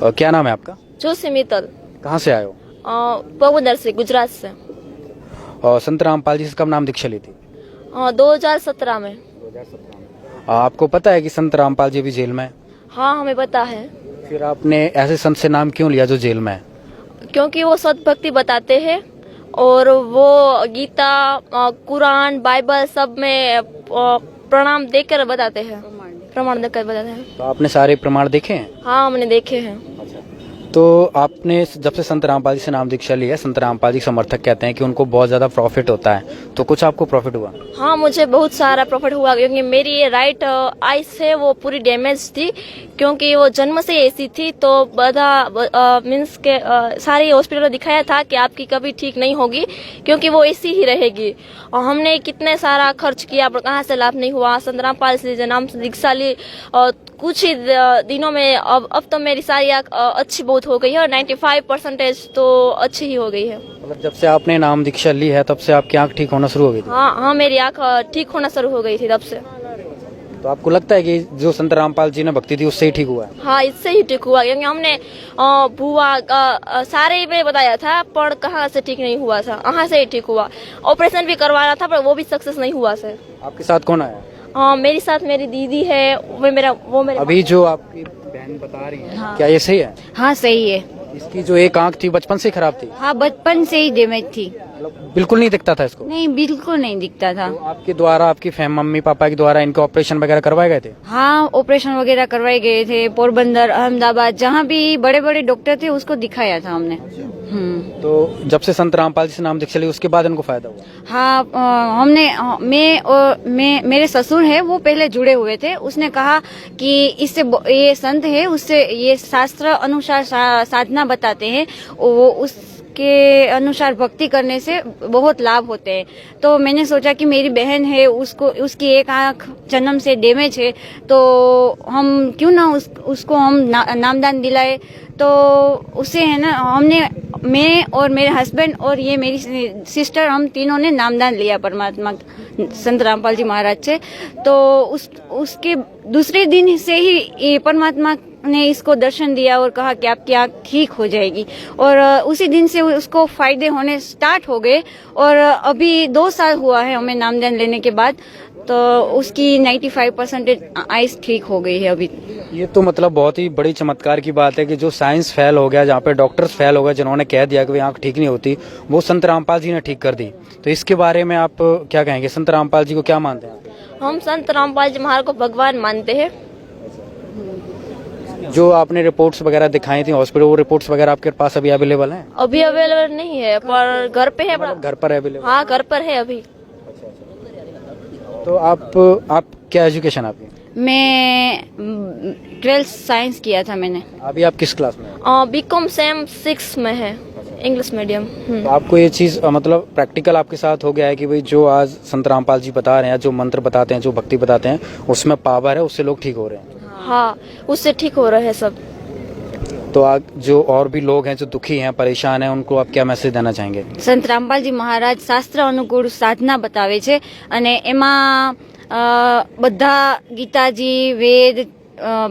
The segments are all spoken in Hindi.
क्या नाम है आपका? जोशी मित्तल। कहाँ से आए हो? पोरबंदर से, गुजरात से। और संत रामपाल जी से कब नाम दीक्षा ली थी? 2017 में। 2017 में। आपको पता है कि संत रामपाल जी भी जेल में है? हाँ, हमें पता है। फिर आपने ऐसे संत से नाम क्यों लिया जो जेल में है? क्योंकि वो सद्भक्ति बताते हैं और वो गीता, कुरान, बाइबल सब में प्रणाम देकर बताते हैं, प्रमाण देकर बताते हैं। तो आपने सारे प्रमाण देखे हैं? हाँ, हमने देखे हैं। तो आपने जब से संत रामपाल जी से नाम दीक्षा ली है, संत रामपाल जी समर्थक कहते हैं कि उनको बहुत ज्यादा प्रॉफिट होता है, तो कुछ आपको प्रॉफिट हुआ? हाँ, मुझे बहुत सारा प्रॉफिट हुआ क्योंकि मेरी ये राइट आई से वो पूरी डैमेज थी, क्योंकि वो जन्म से ऐसी थी। तो बधा मीन्स के सारी हॉस्पिटल में दिखाया था कि आपकी कभी ठीक नहीं होगी क्योंकि वो ऐसी ही रहेगी। और हमने कितने सारा खर्च किया पर कहाँ से लाभ नहीं हुआ। संत रामपाल से नाम से दीक्षा ली और कुछ ही दिनों में अब तो मेरी सारी आँख अच्छी बहुत हो गई है और 95% तो अच्छी ही हो गई है। मतलब जब से आपने नाम दीक्षा ली है तब से आपकी आंख ठीक होना शुरू हो गई थी? हाँ, मेरी आँख ठीक होना शुरू हो गई थी तब से। तो आपको लगता है कि जो संत रामपाल जी ने भक्ति थी उससे ही ठीक हुआ है? हाँ, इससे ही ठीक हुआ क्योंकि हमने बुआ सारे में बताया था पर कहाँ से ठीक नहीं हुआ था, वहाँ से ही ठीक हुआ। ऑपरेशन भी करवाना था पर वो भी सक्सेस नहीं हुआ सर। आपके साथ कौन आया? मेरे साथ मेरी दीदी है, वो मेरे अभी जो आपकी बहन बता रही है, हाँ। क्या ये सही है? हाँ सही है। इसकी जो एक आंख थी बचपन से खराब थी? हाँ, बचपन से ही डैमेज थी। मतलब बिल्कुल नहीं दिखता था इसको? नहीं, बिल्कुल नहीं दिखता था। तो आपके द्वारा, आपकी मम्मी पापा के द्वारा इनके ऑपरेशन वगैरह करवाए गए थे? हाँ, ऑपरेशन वगैरह करवाए गए थे। पोरबंदर, अहमदाबाद, जहाँ भी बड़े बड़े डॉक्टर थे उसको दिखाया था हमने। तो जब से संत रामपाल जी से नाम दीक्षा ली उसके बाद इनको फायदा हुआ? हाँ, मैं मेरे ससुर है वो पहले जुड़े हुए थे। उसने कहा कि इससे ये संत है, उससे ये शास्त्र अनुसार साधना बताते हैं, वो उसके अनुसार भक्ति करने से बहुत लाभ होते हैं। तो मैंने सोचा कि मेरी बहन है, उसकी एक आंख जन्म से डैमेज है, तो हम क्यों ना उसको हम नामदान दिलाए। तो उससे है ना, मैं और मेरे हस्बैंड और ये मेरी सिस्टर, हम तीनों ने नामदान लिया परमात्मा संत रामपाल जी महाराज से। तो उसके दूसरे दिन से ही ये परमात्मा ने इसको दर्शन दिया और कहा कि आपकी आँख ठीक हो जाएगी। और उसी दिन से उसको फायदे होने स्टार्ट हो गए और अभी 2 साल हुआ है हमें नामदान लेने के बाद, तो उसकी 95% आइस ठीक हो गई है अभी। ये तो मतलब बहुत ही बड़ी चमत्कार की बात है कि जो साइंस फेल हो गया, जहाँ पे डॉक्टर्स फेल हो गए, जिन्होंने कह दिया कि भाई आंख ठीक नहीं होती, वो संत रामपाल जी ने ठीक कर दी। तो इसके बारे में आप क्या कहेंगे? संत रामपाल जी को क्या मानते हैं? हम संत रामपाल जी महाराज को भगवान मानते हैं। जो आपने रिपोर्ट्स वगैरह दिखाई थी हॉस्पिटल, वो रिपोर्ट्स वगैरह आपके पास अभी अवेलेबल हैं? अभी अवेलेबल नहीं है पर घर पे है। मतलब घर पर अवेलेबल? हाँ, घर पर है अभी। तो आप क्या एजुकेशन आपकी? मैं 12th साइंस किया था मैंने। अभी आप किस क्लास में हैं? बीकॉम सेम 6 में है, इंग्लिश मीडियम। तो आपको ये चीज मतलब प्रैक्टिकल आपके साथ हो गया है कि भाई जो आज संत रामपाल जी बता रहे हैं, जो मंत्र बताते हैं, जो भक्ति बताते हैं, उसमें पावर है, उससे लोग ठीक हो रहे हैं? हाँ, उससे ठीक हो रहे हैं सब। तो आज जो और भी लोग हैं जो दुखी हैं, परेशान हैं, उनको आप क्या मैसेज देना चाहेंगे? સંત રામપાલજી મહારાજ શાસ્ત્ર અનુકૂળ સાધના બતાવે છે અને એમાં બધા ગીતાજી, વેદ,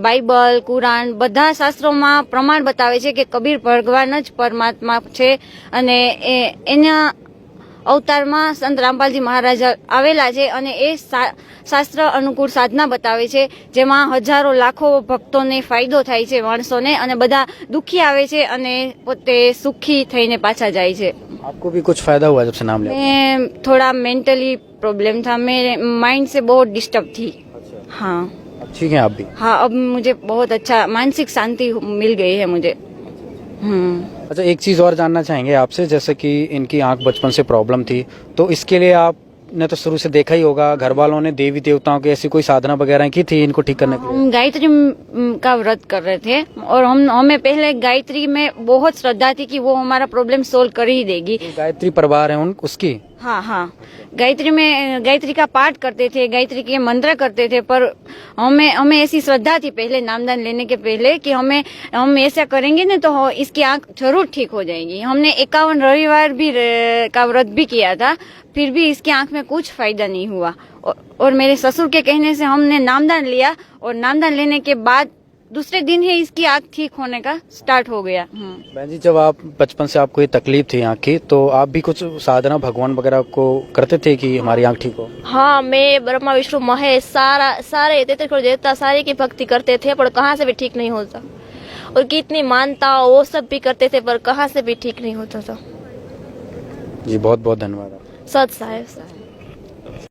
બાઇબલ, કુરાન બધા શાસ્ત્રોમાં પ્રમાણ બતાવે છે કે કબીર ભગવાન જ પરમાત્મા છે અને એના અવતારમાં સંત રામપાલજી મહારાજ આવેલા છે અને એ શાસ્ત્ર અનુકૂળ સાધના બતાવે છે, જેમાં હજારો લાખો ભક્તોને ફાયદો થાય છે, માણસોને, અને બધા दुखी આવે છે અને પોતે સુખી થઈને પાછા જાય છે। आपको भी कुछ फायदा हुआ जब से नाम लिया? मैं थोड़ा मेंटली प्रॉब्लम था, मेरे माइंड से बहुत डिस्टर्ब थी। हाँ, अब ठीक है आप भी? हाँ, अब मुझे बहुत अच्छा मानसिक शांति मिल गई है मुझे। अच्छा, एक चीज और जानना चाहेंगे आपसे, जैसे कि इनकी आंख बचपन से प्रॉब्लम थी, तो इसके लिए आपने तो शुरू से देखा ही होगा, घर वालों ने देवी देवताओं की ऐसी कोई साधना वगैरह की थी इनको ठीक करने के लिए? हम गायत्री का व्रत कर रहे थे और हमें पहले गायत्री में बहुत श्रद्धा थी कि वो हमारा प्रॉब्लम सोल्व कर ही देगी। गायत्री परिवार है उसकी? हाँ, गायत्री का पाठ करते थे, गायत्री के मंत्र करते थे, पर हमें ऐसी श्रद्धा थी पहले नामदान लेने के पहले कि हम ऐसा करेंगे ना तो इसकी आंख जरूर ठीक हो जाएगी। हमने 51 रविवार भी का व्रत भी किया था, फिर भी इसकी आंख में कुछ फायदा नहीं हुआ। और मेरे ससुर के कहने से हमने नामदान लिया और नामदान लेने के बाद दूसरे दिन ही इसकी आँख ठीक होने का स्टार्ट हो गया। बहन जी, जब आप बचपन से आपको ये तकलीफ थी आँख की, तो आप भी कुछ साधना भगवान वगैरह को करते थे कि हमारी आँख ठीक हो? हाँ, मैं ब्रह्मा विष्णु महेश सारे 33 करोड़ देवता सारे की भक्ति करते थे, पर कहाँ से भी ठीक नहीं होता। और कितनी मानता वो सब भी करते थे, पर कहाँ से भी ठीक नहीं होता था। जी बहुत बहुत धन्यवाद। सत साहेब।